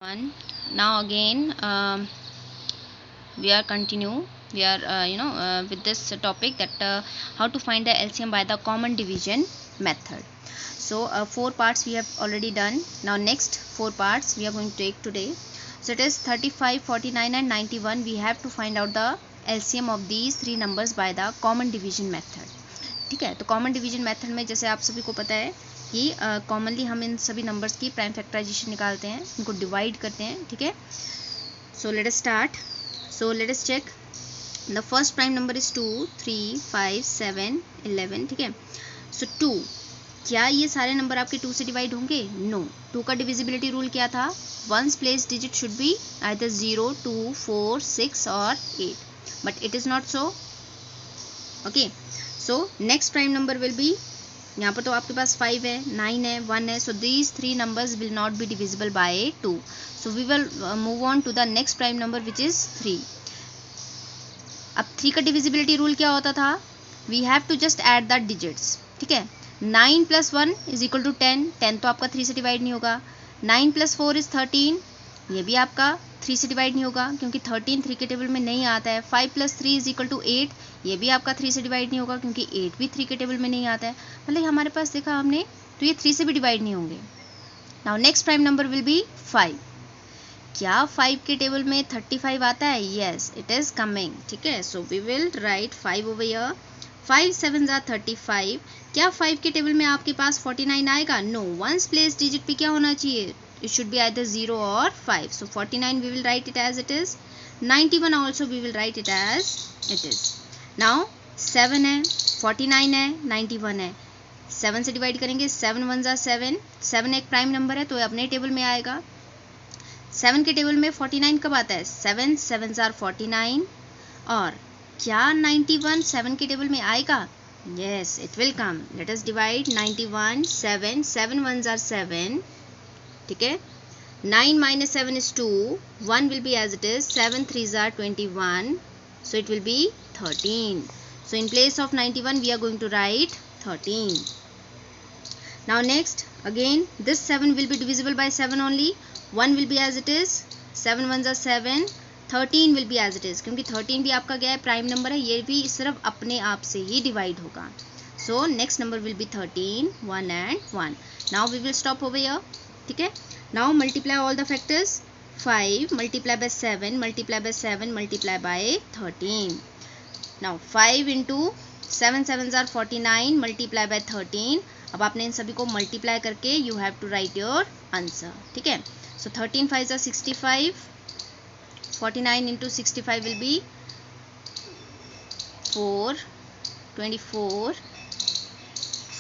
One. Now again, we are continue. We are with this topic that how to find the LCM by the common division method. So four parts we have already done. Now next four parts we are going to take today. So it is 35, 49 and 91. We have to find out the LCM of these three numbers by the common division method. ठीक है, तो common division method में जैसे आप सभी को पता है कि कॉमनली हम इन सभी नंबर्स की प्राइम फैक्टराइजेशन निकालते हैं, इनको डिवाइड करते हैं. ठीक है, so let us start. So let us check. The first prime number is 2, 3, 5, 7, 11. ठीक है, सो 2, क्या ये सारे नंबर आपके 2 से डिवाइड होंगे? नो. 2 का डिविजिबिलिटी रूल क्या था? Ones place digit should be either 0, 2, 4, 6 और 8, but it is not so. Okay, so next prime number will B, यहाँ पर तो आपके पास 5 है, 9 है, 1 है. So these three numbers will not be divisible by 2. So we will move on to the next prime number which is 3. अब 3 का divisibility rule क्या होता था? We have to just add the digits. ठीक है, 9 + 1 = 10. 10 तो आपका 3 से डिवाइड नहीं होगा. 9 + 4 is 13. ये भी आपका 3 से डिवाइड नहीं होगा क्योंकि 13 3 के टेबल में नहीं आता है. 5 + 3 = 8. ये भी आपका 3 से डिवाइड नहीं होगा क्योंकि 8 भी 3 के टेबल में नहीं आता है. मतलब हमारे पास देखा हमने, तो ये 3 से भी डिवाइड नहीं होंगे. Now next prime number will be 5. क्या 5 के टेबल में 35 आता है? Yes, it is coming. ठीक है, so we will write 5 over here. 5 7s are 35. क्या 5 के टेबल में आपके पास 49 आएगा? नो. वंस प्लेस डिजिट पे क्या होना चाहिए? It should be either 0 or 5. So 49 we will write it as it is. 91 also we will write it as it is. Now 7 है, 49 है, 91 है. 7 से डिवाइड करेंगे. 7 1s are 7. 7 एक प्राइम नंबर है तो अपने टेबल में आएगा. 7 के टेबल में 49 कब आता है? 7 7s are 49. और क्या 91 7 के टेबल में आएगा? Yes, it will come. Let us divide 91. 7 7 1s are 7. ठीक है, 9 - 7 is 2. 1 will be as it is. 7 3s are 21. So it will be 13. So in place of 91 we are going to write 13. Now next, again this 7 will be divisible by 7 only. 1 will be as it is. 7 1s are 7. 13 will be as it is क्योंकि 13 भी आपका क्या है? Prime number है. ये भी सिर्फ अपने आप से ही डिवाइड होगा. So next number will be 13, 1 and 1. Now we will stop over here. ठीक है, now multiply all the factors. 5 multiply by 7 multiply by 7 multiply by 13. now 5 into 7 7s are 49 multiply by 13. अब आपने इन सभी को मल्टीप्लाई करके you have to write your answer. ठीक है, so 13 5s are 65. 49 into 65 will be 4, 24,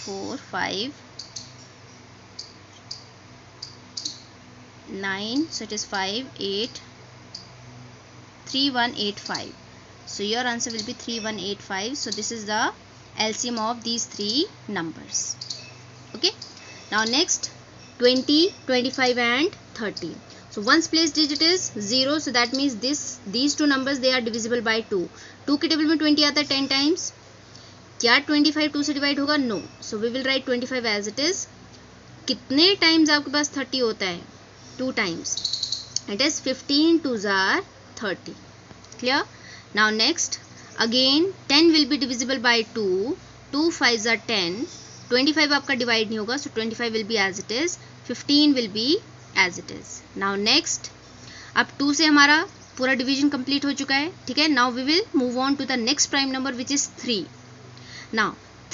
4 5 9, so it is 5 8 3185. so your answer will be 3185. so this is the LCM of these three numbers. Okay, now next 20, 25 and 30. so once place digit is 0, so that means these two numbers they are divisible by 2. 2 के table में 20 आता है 10 times. क्या 25 2 से divide होगा? No. so we will write 25 as it is. कितने times आपके पास 30 होता है? 2 times. it is 15 2s are 30. clear? now next, again 10 will be divisible by 2. 2 5s are 10. 25 आपका डिवाइड नहीं होगा, so 25 will be as it is. 15 will be as it is. now next, अब 2 से हमारा पूरा डिवीजन कंप्लीट हो चुका है. ठीक है, now we will move on to the next prime number which is 3. now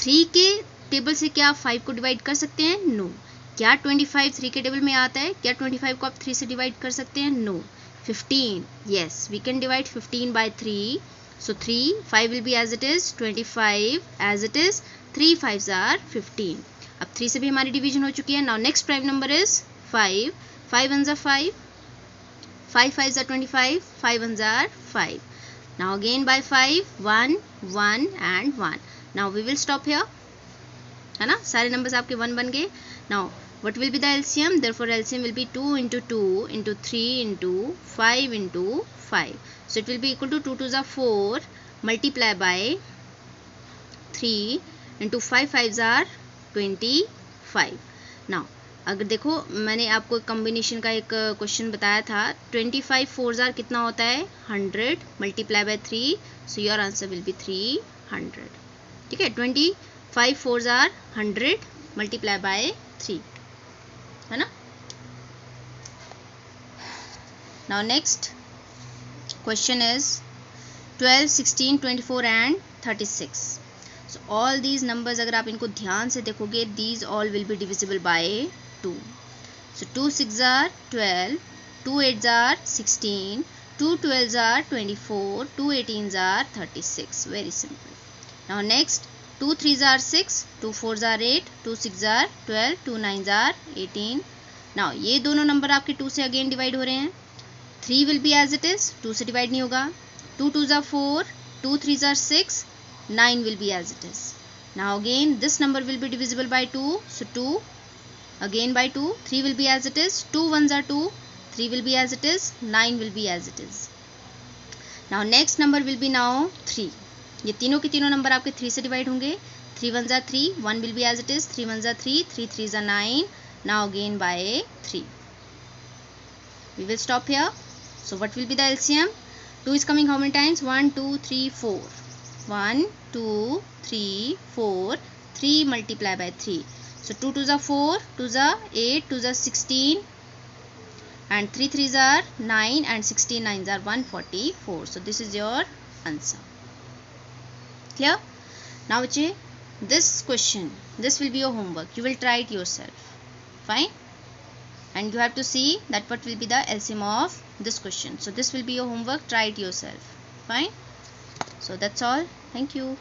3 के टेबल से क्या 5 को डिवाइड कर सकते हैं? नो. क्या 25 3 के टेबल में आता है? क्या 25 को आप 3 से डिवाइड कर सकते हैं? No. 15, yes, we can divide 15 by 3. so 3 5 will be as it is. 25 as it is. 3 5s are 15. अब 3 से भी हमारी डिवीजन हो चुकी है. now next prime number is 5. 5 1s are 5. 5 5s are 25. 5 1s are 5. now again by 5 1 1 and 1. now we will stop here. है ना, सारे नंबर्स आपके 1 बन गए. now what will be the LCM? therefore LCM will be 2 into 2 into 3 into 5 into 5. so it will be equal to 2 2s are 4 multiply by 3 into 5 5s are 25. now अगर देखो मैंने आपको कॉम्बिनेशन का एक क्वेश्चन बताया था, 25 4 जार कितना होता है 100 multiply by 3, so your answer will be 300. ठीक है, 25 4 जार 100 मल्टीप्लाई बाय 3, है ना. Now next question is 12 16 24 and 36. So all these numbers अगर आप इनको ध्यान से देखोगे, these all will be divisible by 2. So 2 6s are 12, 2 8s are 16, 2 12s are 24, 2 18s are 36. Very simple. Now next 2 3s are 6, 2 4s are 8, 2 6s are 12, 2 9s are 18. Now ये दोनों number आपके 2 से अगेन डिवाइड हो रहे हैं. 3 will be as it is, 2 से divide नहीं होगा. 2 2s are 4, 2 3s are 6, 9 will be as it is. Now again this number will be divisible by 2, so 2 again by 2, 3 will be as it is, 2 1s are 2, 3 will be as it is, 9 will be as it is. Now next number will be now 3. ये तीनों के तीनों number आपके 3 से divide होंगे. 3 1s are 3, 1 will be as it is, 3 1s are 3, 3 3s are 9. Now again by 3. We will stop here. So what will be the LCM? 2 is coming how many times? 1 2 3 4. 1 2 3 4, 3 multiply by 3. So 2 2s are 4, 2s are 8, 2s are 16, and 3 3s are 9, and 16 9s are 144. So this is your answer. Clear? Now this question, this will be your homework. You will try it yourself. Fine? And you have to see that what will be the LCM of this question. So this will be your homework. Try it yourself. Fine? So that's all. Thank you.